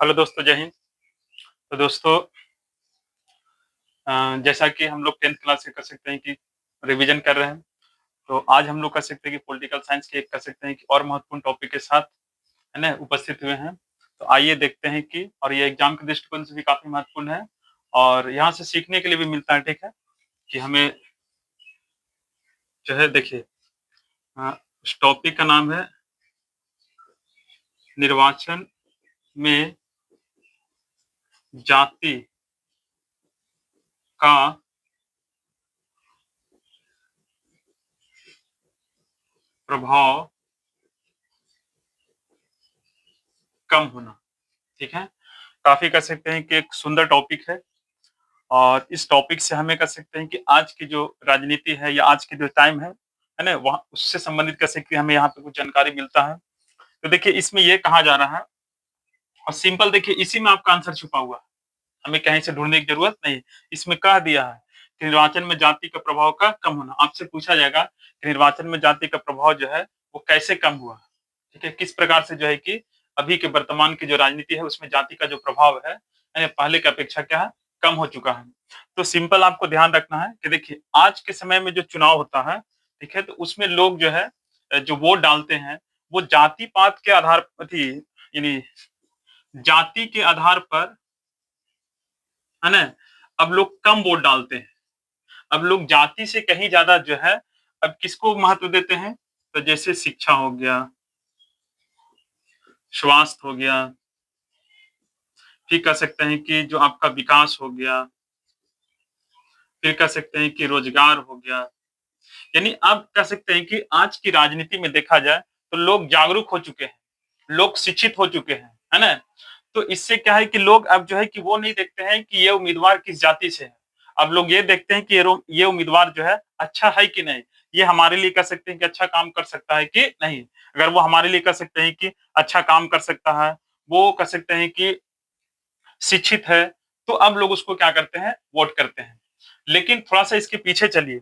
Hello दोस्तों, जय हिंद। तो दोस्तों, जैसा कि हम लोग 10th क्लास से कर सकते हैं कि रिवीजन कर रहे हैं, तो आज हम लोग कर सकते हैं कि पॉलिटिकल साइंस के एक कर सकते हैं कि और महत्वपूर्ण टॉपिक के साथ, है ना, उपस्थित हुए हैं। तो आइए देखते हैं कि और ये एग्जाम के दृष्टिकोण से भी काफ़ी महत्वपूर्ण है और यहाँ से सीखने के लिए भी मिलता है, ठीक है? कि हमें जो है देखिए, इस टॉपिक का नाम है निर्वाचन में जाति का प्रभाव कम होना, ठीक है? काफ़ी कह सकते हैं कि एक सुंदर टॉपिक है। और इस टॉपिक से हमें कह सकते हैं कि आज की जो राजनीति है या आज के जो टाइम है ना? वहाँ उससे संबंधित कह सकते हैं हमें यहाँ पे कुछ जानकारी मिलता है। तो देखिए इसमें ये कहा जा रहा है और सिंपल देखिए इसी में आपका आंसर छुपा हुआ है। हमें कहीं से ढूँढने की ज़रूरत नहीं है। इसमें कह दिया है कि निर्वाचन में जाति का प्रभाव का कम होना। आपसे पूछा जाएगा कि निर्वाचन में जाति का प्रभाव जो है वो कैसे कम हुआ? ठीक है? किस प्रकार से जो है कि अभी के वर्तमान की जो राजनीति है उसमें जाति का जो प्रभाव है पहले की अपेक्षा क्या है? कम हो चुका है। तो सिंपल आपको ध्यान रखना है कि देखिए आज के समय में जो चुनाव होता है, ठीक है? तो उसमें लोग जो है जो वोट डालते हैं वो जाति-पात के आधार अथी यानी जाति के आधार पर, है ना? अब लोग कम वोट डालते हैं। अब लोग जाति से कहीं ज़्यादा जो है अब किसको महत्व देते हैं? तो जैसे शिक्षा हो गया, स्वास्थ्य हो गया, फिर कह सकते हैं कि जो आपका विकास हो गया, फिर कह सकते हैं कि रोज़गार हो गया। यानी आप कह सकते हैं कि आज की राजनीति में देखा जाए तो लोग जागरूक हो चुके हैं, लोग शिक्षित हो चुके हैं, है ना? तो इससे क्या है कि लोग अब जो है कि वो नहीं देखते हैं कि ये उम्मीदवार किस जाति से है। अब लोग ये देखते हैं कि ये उम्मीदवार जो है अच्छा है कि नहीं? ये हमारे लिए कह सकते हैं कि अच्छा काम कर सकता है कि नहीं? अगर वो हमारे लिए कह सकते हैं कि अच्छा काम कर सकता है, वो कह सकते हैं कि शिक्षित है, तो अब लोग उसको क्या करते हैं? वोट करते हैं। लेकिन थोड़ा-सा इसके पीछे चलिए,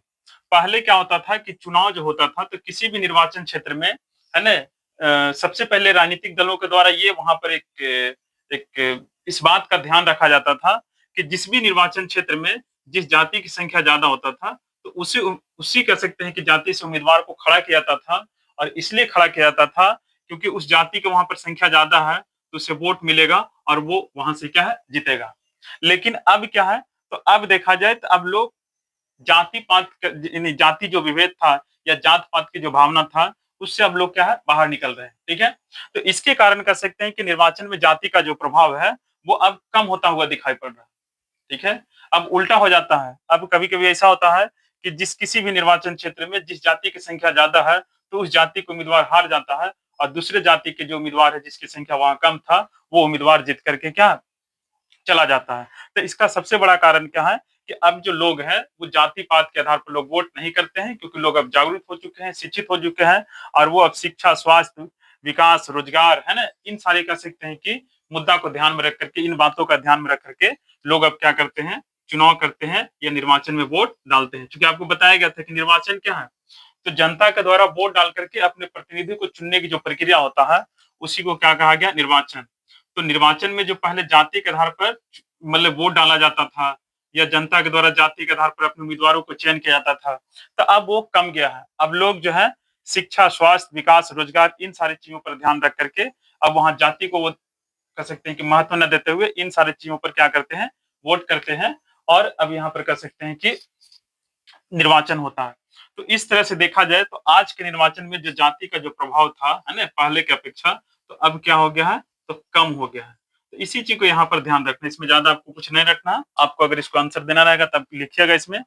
पहले क्या होता था कि चुनाव जो होता था तो किसी भी निर्वाचन क्षेत्र में, है ना? सबसे पहले राजनीतिक दलों के द्वारा ये वहाँ पर एक इस बात का ध्यान रखा जाता था कि जिस भी निर्वाचन क्षेत्र में जिस जाति की संख्या ज़्यादा होता था, तो उसी कह सकते हैं कि जाति से उम्मीदवार को खड़ा किया जाता था और इसलिए खड़ा किया जाता था क्योंकि उस जाति की वहाँ पर संख्या ज़्यादा है, तो उसे वोट मिलेगा और वो वहाँ से क्या है? जीतेगा। लेकिन अब क्या है? तो अब देखा जाए तो अब लोग जाति-पात क यानी जाति जो विभेद था या जात-पात की जो भावना था, उससे अब लोग क्या है बाहर निकल रहे हैं, ठीक है? तो इसके कारण कह सकते हैं कि निर्वाचन में जाति का जो प्रभाव है, वो अब कम होता हुआ दिखाई पड़ रहा है, ठीक है? अब उल्टा हो जाता है, अब कभी-कभी ऐसा होता है कि जिस किसी भी निर्वाचन क्षेत्र में जिस जाति की संख्या ज़्यादा है, तो उस जाति का उम्मीदवार हार जाता है और दूसरे जाति के जो उम्मीदवार है जिसकी संख्या वहाँ कम था, वो उम्मीदवार जीत कर के क्या चला जाता है। तो इसका सबसे बड़ा कारण क्या है कि अब जो लोग हैं, वो जाति-पात के आधार पर लोग वोट नहीं करते हैं क्योंकि लोग अब जागरूक हो चुके हैं, शिक्षित हो चुके हैं और वो अब शिक्षा, स्वास्थ्य, विकास, रोजगार, है ना? इन सारे कह सकते हैं कि मुद्दा को ध्यान में रख कर के, इन बातों का ध्यान में रख कर के लोग अब क्या करते हैं, चुनाव करते हैं या निर्वाचन में वोट डालते हैं। चूँकि आपको बताया गया था कि निर्वाचन क्या है? तो जनता के द्वारा वोट डाल करके अपने प्रतिनिधि को चुनने की जो प्रक्रिया होता है, उसी को क्या कहा गया? निर्वाचन। तो निर्वाचन में जो पहले जाति के आधार पर मतलब वोट डाला जाता था या जनता के द्वारा जाति के आधार पर अपने उम्मीदवारों को चयन किया जाता था, तो अब वो कम गया है। अब लोग जो है शिक्षा, स्वास्थ्य, विकास, रोजगार इन सारी चीज़ों पर ध्यान रख कर के अब वहाँ जाति को वो कह सकते हैं कि महत्व न देते हुए इन सारी चीज़ों पर क्या करते हैं, वोट करते हैं और अब यहाँ पर कह सकते हैं कि निर्वाचन होता है। तो इस तरह से देखा जाए तो आज के निर्वाचन में जो जाति का जो प्रभाव था, है ना? पहले की अपेक्षा, तो अब क्या हो गया है? तो कम हो गया है। तो इसी चीज़ को यहाँ पर ध्यान रखना है, इसमें ज़्यादा आपको कुछ नहीं रखना। आपको अगर इसको आंसर देना रहेगा तब लिखिएगा इसमें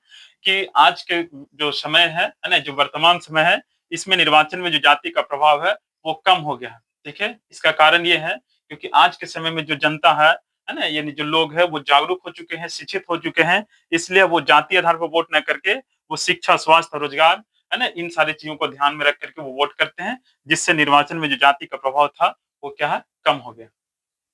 कि आज के जो समय है ना? जो वर्तमान समय है, इसमें निर्वाचन में जो जाति का प्रभाव है, वो कम हो गया है। ठीक है? इसका कारण ये है क्योंकि आज के समय में जो जनता है ना? यानी जो लोग हैं वो जागरूक हो चुके हैं, शिक्षित हो चुके हैं, इसलिए वो जाति आधार पर वोट ना करके वो शिक्षा, स्वास्थ्य, रोजगार, है ना? इन सारी चीज़ों को ध्यान में रख कर के वो वोट करते हैं, जिससे निर्वाचन में जो जाति का प्रभाव था, वो क्या है? कम हो गया।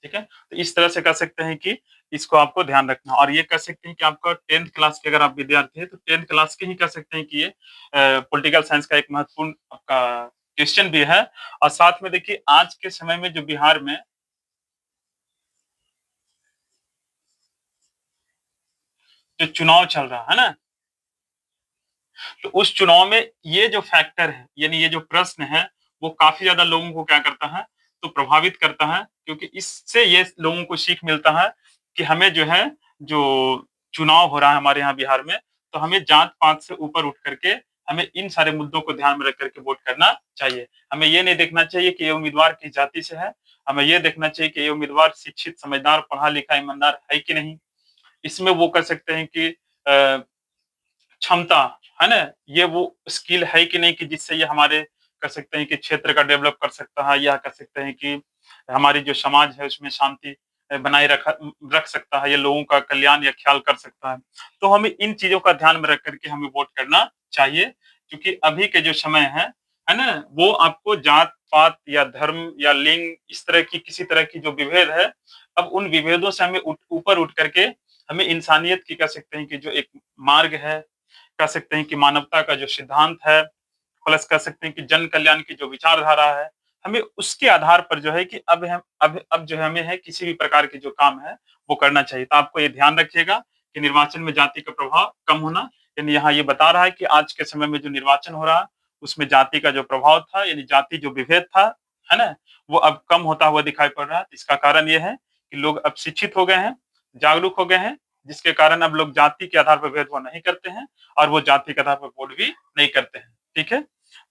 ठीक है? तो इस तरह से कह सकते हैं कि इसको आपको ध्यान रखना और ये कह सकते हैं कि आपका 10th क्लास के अगर आप विद्यार्थी हैं, तो 10th क्लास के ही कह सकते हैं कि ये पॉलिटिकल साइंस का एक महत्वपूर्ण आपका क्वेश्चन भी है और साथ में देखिए आज के समय में जो बिहार में जो चुनाव चल रहा है ना, तो उस चुनाव में ये जो फैक्टर है, यानी ये जो प्रश्न है, वो काफ़ी ज़्यादा लोगों को क्या करता है, तो प्रभावित करता है, क्योंकि इससे ये लोगों को सीख मिलता है कि हमें जो है, जो चुनाव हो रहा है हमारे यहाँ बिहार में, तो हमें जात-पात से ऊपर उठ करके हमें इन सारे मुद्दों को ध्यान में रख कर के वोट करना चाहिए। हमें ये नहीं देखना चाहिए कि ये उम्मीदवार किस जाति से है, हमें ये देखना चाहिए कि ये उम्मीदवार शिक्षित, समझदार, पढ़ा-लिखा, ईमानदार है कि नहीं। इसमें वो कर सकते हैं कि क्षमता, है ना? ये वो स्किल है कि नहीं कि जिससे ये हमारे कर सकते हैं कि क्षेत्र का डेवलप कर सकता है, या कर सकते हैं कि हमारी जो समाज है उसमें शांति बनाए रख सकता है, या लोगों का कल्याण या ख्याल कर सकता है। तो हमें इन चीज़ों का ध्यान में रख कर के हमें वोट करना चाहिए, क्योंकि अभी के जो समय है ना? वो आपको जात-पात या धर्म या लिंग, इस तरह की किसी तरह की जो विभेद है, अब उन विभेदों से हमें ऊपर उठ करके हमें इंसानियत की कह सकते हैं कि जो एक मार्ग है, कह सकते हैं कि मानवता का जो सिद्धांत है, प्लस कह सकते हैं कि जन कल्याण की जो विचारधारा है, हमें उसके आधार पर जो है कि अब जो है हमें है किसी भी प्रकार के जो काम है, वो करना चाहिए। तो आपको ये ध्यान रखिएगा कि निर्वाचन में जाति का प्रभाव कम होना, यानी यहाँ ये बता रहा है कि आज के समय में जो निर्वाचन हो रहा है, उसमें जाति का जो प्रभाव था, यानी जाति जो विभेद था, है ना? वो अब कम होता हुआ दिखाई पड़ रहा है। इसका कारण ये है कि लोग अब शिक्षित हो गए हैं, जागरूक हो गए हैं, जिसके कारण अब लोग जाति के आधार पर भेदभाव नहीं करते हैं, और वो जाति के आधार पर वोट भी नहीं करते हैं, ठीक है?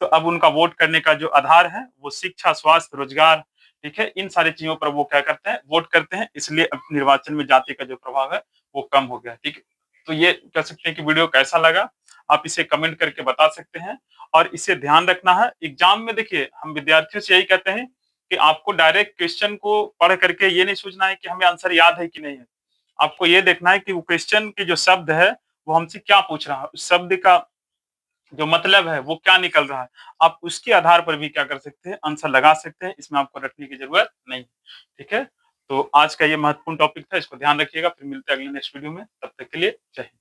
तो अब उनका वोट करने का जो आधार है, वो शिक्षा, स्वास्थ्य, रोजगार, ठीक है? इन सारी चीज़ों पर वो क्या करते हैं, वोट करते हैं, इसलिए अब निर्वाचन में जाति का जो प्रभाव है, वो कम हो गया, ठीक है? तो ये कह सकते हैं कि वीडियो कैसा लगा, आप इसे कमेंट करके बता सकते हैं, और इसे ध्यान रखना है, एग्ज़ाम में देखिए, हम विद्यार्थियों से यही कहते हैं कि आपको डायरेक्ट क्वेश्चन को पढ़ करके ये नहीं सोचना है कि हमें आंसर याद है कि नहीं है। आपको ये देखना है कि वो क्वेश्चन के जो शब्द है, वो हमसे क्या पूछ रहा है? उस शब्द का जो मतलब है, वो क्या निकल रहा है? आप उसके आधार पर भी क्या कर सकते हैं, आंसर लगा सकते हैं, इसमें आपको रटने की ज़रूरत नहीं, ठीक है? तो आज का ये महत्वपूर्ण टॉपिक था, इसको ध्यान रखिएगा, फिर मिलते हैं अगले नेक्स्ट वीडियो में, तब तक के लिए जय हिंद।